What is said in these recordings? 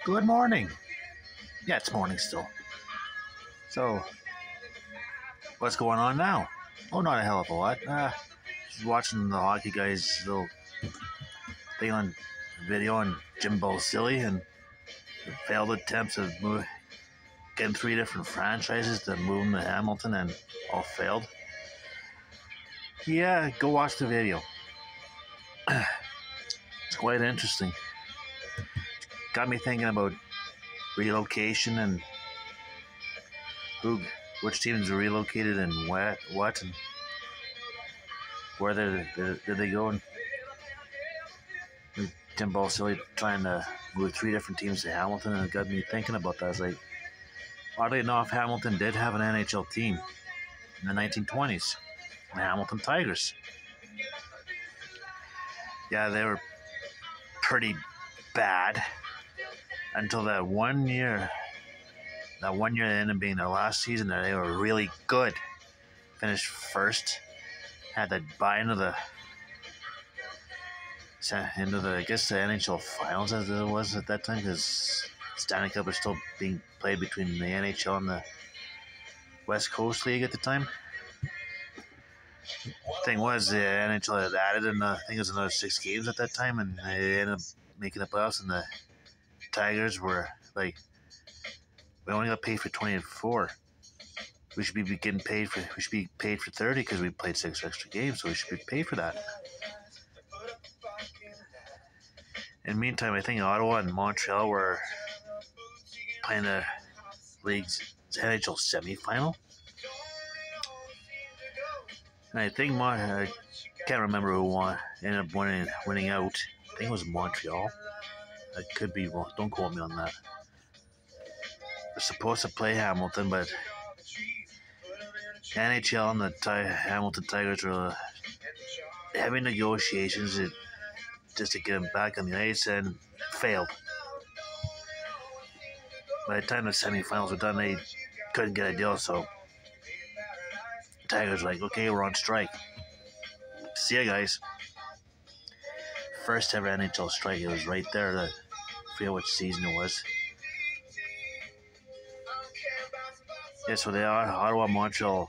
Good morning. Yeah, it's morning still. So, what's going on now? Oh, not a hell of a lot. Just watching the hockey guys' little thing on video on Jimbo Silly and failed attempts of getting three different franchises to move them to Hamilton and all failed. Yeah, go watch the video. It's quite interesting. Got me thinking about relocation and which teams are relocated and what and where did they go. And Tim Balsillie trying to move three different teams to Hamilton, and it got me thinking about that. I was like, oddly enough, Hamilton did have an NHL team in the 1920s, the Hamilton Tigers. Yeah, they were pretty bad until that one year. That one year ended up being their last season. They were really good. Finished first. Had to buy into the I guess the NHL finals as it was at that time, because Stanley Cup was still being played between the NHL and the West Coast League at the time. Thing was, the NHL had added in, I think it was another 6 games at that time, and they ended up making the playoffs, and the Tigers were like, we only got paid for 24. We should be paid for 30 because we played 6 extra games, so we should be paid for that. In the meantime, I think Ottawa and Montreal were playing the league's NHL semifinal. And I think I can't remember who won, ended up winning out. I think it was Montreal. I could be wrong. Don't quote me on that. They're supposed to play Hamilton, but NHL and the Hamilton Tigers were having negotiations just to get them back on the ice, and failed. By the time the semifinals were done, they couldn't get a deal, so Tigers were like, okay, we're on strike. See ya, guys. First ever NHL strike. It was right there. I forget which season it was. Yeah, so the Ottawa-Montreal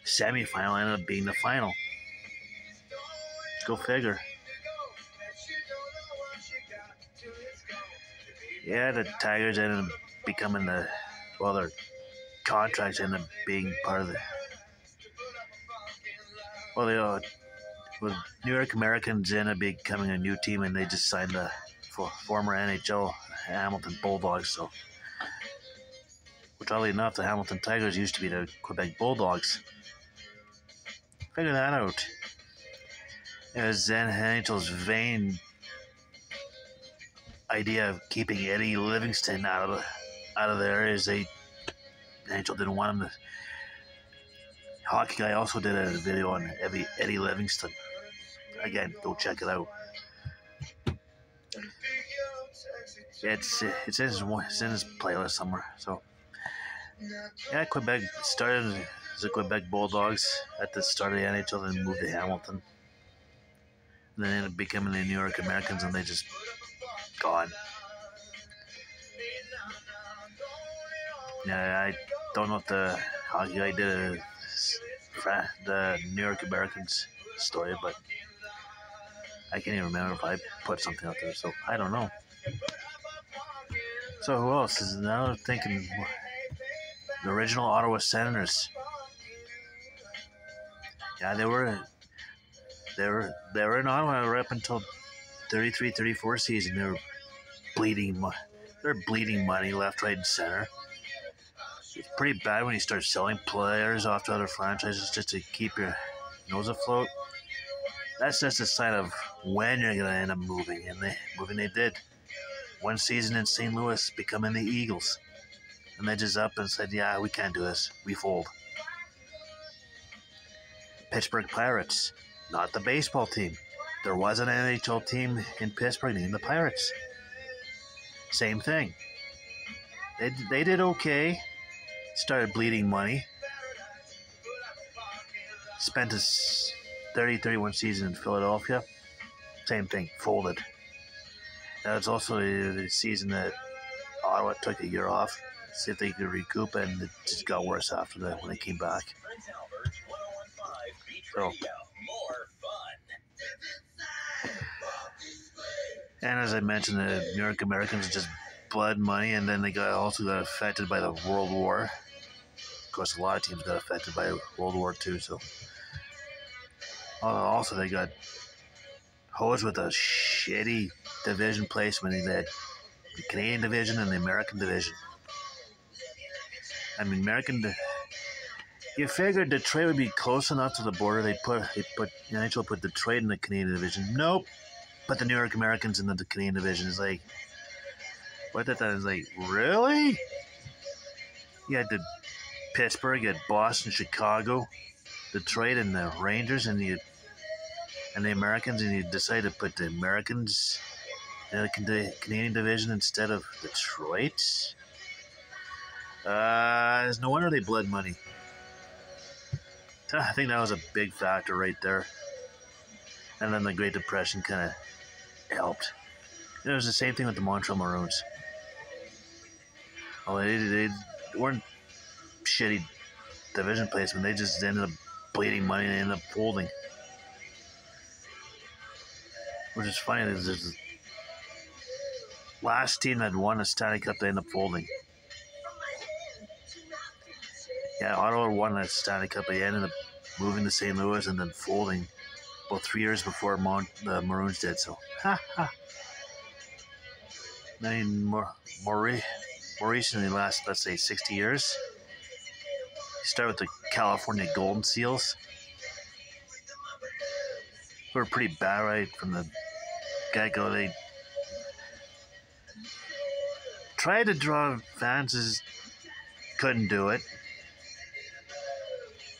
semifinal ended up being the final. Go figure. Yeah, the Tigers ended up becoming their contracts ended up being part of the New York Americans ended up becoming a new team, and they just signed the former NHL Hamilton Bulldogs. So, which oddly enough, the Hamilton Tigers used to be the Quebec Bulldogs. Figure that out. It was then NHL's vain idea of keeping Eddie Livingston out of there, as NHL didn't want him to. Hockey Guy also did a video on Eddie Livingston. Again, go check it out. It's in his playlist somewhere. So yeah, Quebec started as the Quebec Bulldogs at the start of the NHL, then moved to Hamilton, and then ended up becoming the New York Americans, and they just gone. Yeah, I don't know if the Hockey Guy did the New York Americans story, but I can't even remember if I put something out there, so I don't know. So who else is now thinking? The original Ottawa Senators. Yeah, they were in Ottawa right up until 33, 34 season. They were bleeding money left, right, and center. It's pretty bad when you start selling players off to other franchises just to keep your nose afloat. That's just a sign of when you're going to end up moving. And they did. One season in St. Louis, becoming the Eagles. And they just up and said, yeah, we can't do this. We fold. Pittsburgh Pirates, not the baseball team. There was an NHL team in Pittsburgh named the Pirates. Same thing. They did okay. Started bleeding money. Spent a 30-31 season in Philadelphia. Same thing. Folded. That was also the season that Ottawa took a year off, see if they could recoup, and it just got worse after that when they came back. So, and as I mentioned, the New York Americans just blood money, and then they also got affected by the World War. Of course, a lot of teams got affected by World War II. So, also they got hosed with a shitty division placement. They had the Canadian division and the American division. I mean, you figured Detroit would be close enough to the border. The NHL put Detroit in the Canadian division. Nope. Put the New York Americans in the Canadian division. It's like, what that is like, really? You had the Pittsburgh, you had Boston, Chicago, Detroit, and the Rangers, and the Americans, and you decided to put the Americans in the Canadian division instead of Detroit. There's no wonder they bled money. I think that was a big factor right there. And then the Great Depression kind of helped. It was the same thing with the Montreal Maroons. Well, they weren't shitty division placement. They just ended up bleeding money and ended up folding. Which is funny. The last team that won the Stanley Cup, they ended up folding. Yeah, Ottawa won that Stanley Cup. They ended up moving to St. Louis and then folding about 3 years before the Maroons did. So, I mean, more recently, last, let's say, 60 years. You start with the California Golden Seals. They were pretty bad right from the get-go. They tried to draw fans, couldn't do it.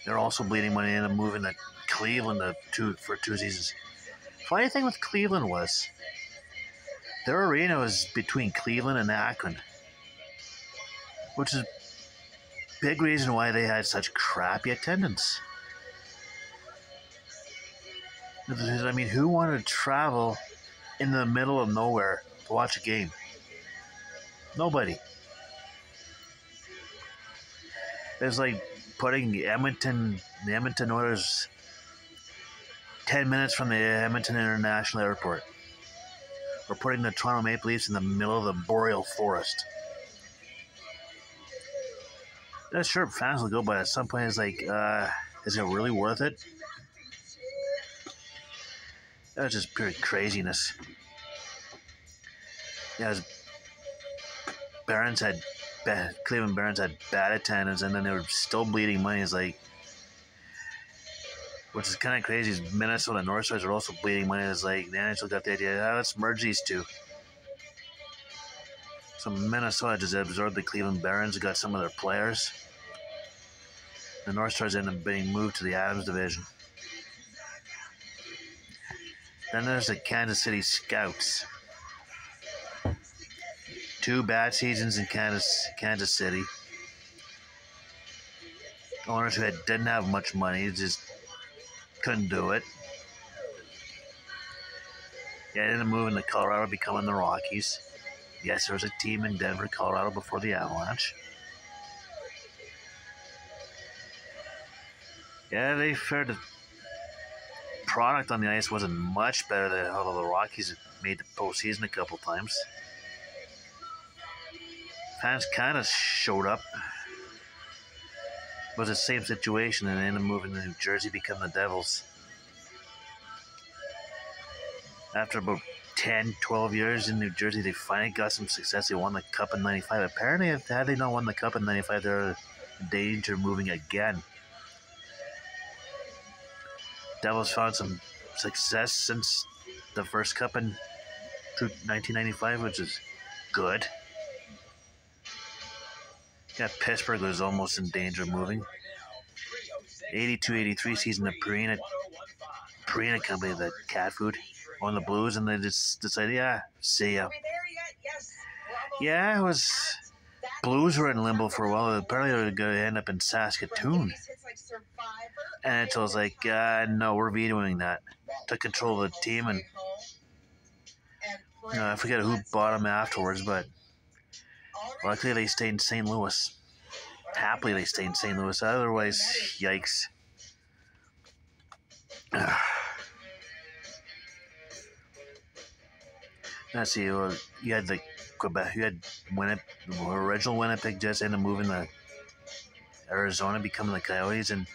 They're also bleeding money and moving to Cleveland for 2 seasons. Funny thing with Cleveland was their arena was between Cleveland and Akron, which is a big reason why they had such crappy attendance. I mean, who wanted to travel in the middle of nowhere to watch a game? Nobody. It's like putting the Edmonton Oilers 10 minutes from the Edmonton International Airport. Or putting the Toronto Maple Leafs in the middle of the boreal forest. Yeah, sure, fans will go, but at some point it's like, is it really worth it? That's just pure craziness. Yeah, Cleveland Barons had bad attendance, and then they were still bleeding money. It's like, which is kind of crazy. Is Minnesota North Stars are also bleeding money. It's like the NHL got the idea, let's merge these two. So Minnesota just absorbed the Cleveland Barons, got some of their players. The North Stars ended up being moved to the Adams division. Then there's the Kansas City Scouts. 2 bad seasons in Kansas City. Owners who didn't have much money just couldn't do it. Yeah, they ended up moving to Colorado, becoming the Rockies. Yes, there was a team in Denver, Colorado before the Avalanche. Yeah, they fared. The product on the ice wasn't much better than how the Rockies made the postseason a couple times. Fans kind of showed up. It was the same situation, and they ended up moving to New Jersey, become the Devils. After about 10, 12 years in New Jersey, they finally got some success. They won the Cup in 95. Apparently, had they not won the Cup in 95, they're in danger of moving again. Devils found some success since the first Cup in 1995, which is good. Yeah, Pittsburgh was almost in danger of moving. 82-83 season, the Purina company, the cat food, on the Blues, and they just decided, see ya. Yeah, it was. Blues were in limbo for a while. Apparently, they were going to end up in Saskatoon. And it was like, no, we're vetoing that. Took control of the team, and I forget who bought them afterwards, but Luckily, they stayed in St. Louis. Happily, they stayed in St. Louis. Otherwise, yikes. Let's see. You had the Quebec. You had the original Winnipeg Jets ended up moving to Arizona, becoming the Coyotes, and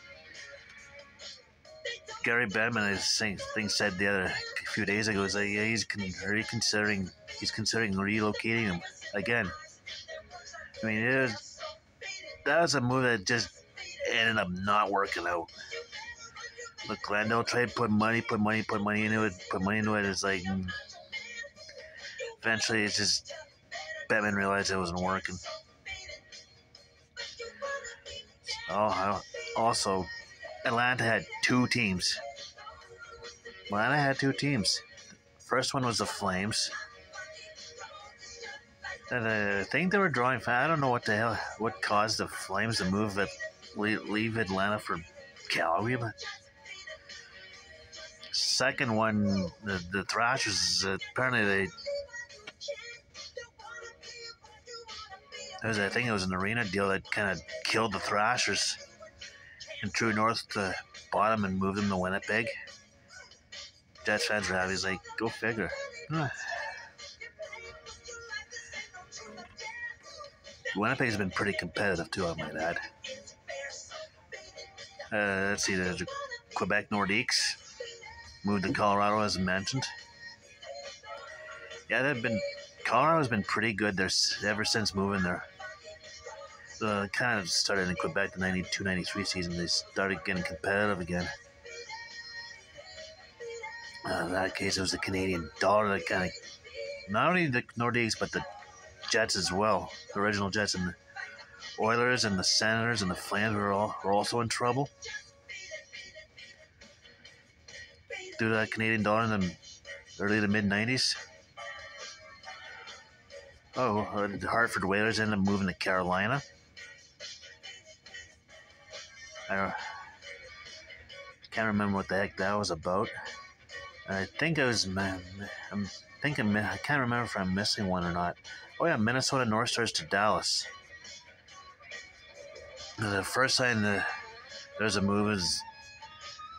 Gary Bettman, said a few days ago, is like, yeah, he's considering relocating him again. I mean, that was a move that just ended up not working out. Look, Glendale tried to put money into it. It's like eventually, it's just Bettman realized it wasn't working. Also, Atlanta had two teams. First one was the Flames. And I think they were drawing. I don't know what caused the Flames to leave Atlanta for Calgary. But second one, the Thrashers. Apparently I think it was an arena deal that kind of killed the Thrashers and True North to bottom and moved them to Winnipeg. Jets fans were happy. He's like, go figure. Winnipeg's been pretty competitive too, I might add. Let's see, there's the Quebec Nordiques. Moved to Colorado, as mentioned. Yeah, Colorado's been pretty good there ever since moving there. Kind of started in Quebec the 92-93 season. They started getting competitive again. In that case, it was the Canadian dollar that kind of, not only the Nordiques, but the Jets as well. The original Jets and the Oilers and the Senators and the Flames were also in trouble due to that Canadian dollar in the early to mid 90s. The Hartford Whalers ended up moving to Carolina. I can't remember what the heck that was about. I think I can't remember if I'm missing one or not. Oh yeah, Minnesota North Stars to Dallas. The first time there was a move was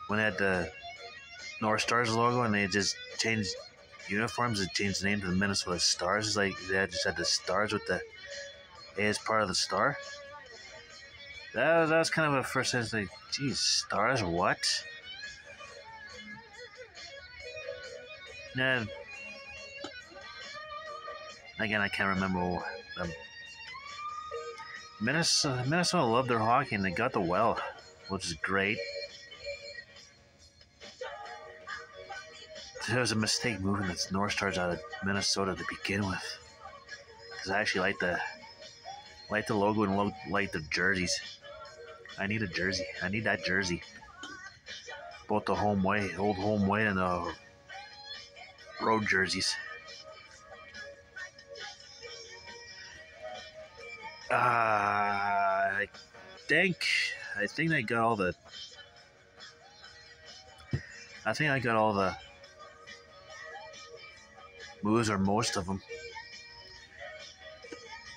when they had the North Stars logo and they just changed uniforms and changed the name to the Minnesota Stars. It's like they just had the stars with the A as part of the star. That was kind of a first sense like, geez, stars, what? Yeah. Again, I can't remember. Minnesota loved their hockey and they got the well, which is great. It was a mistake moving the North Stars out of Minnesota to begin with, because I actually like the logo and like the jerseys. I need a jersey. I need that jersey. Both the old home white, and the road jerseys. I think I got all the. I think I got all the moves, or most of them.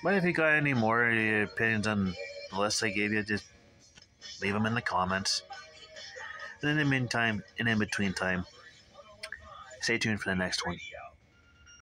But if you got any more opinions on the list I gave you, just leave them in the comments. And in the meantime, and in between time, stay tuned for the next one.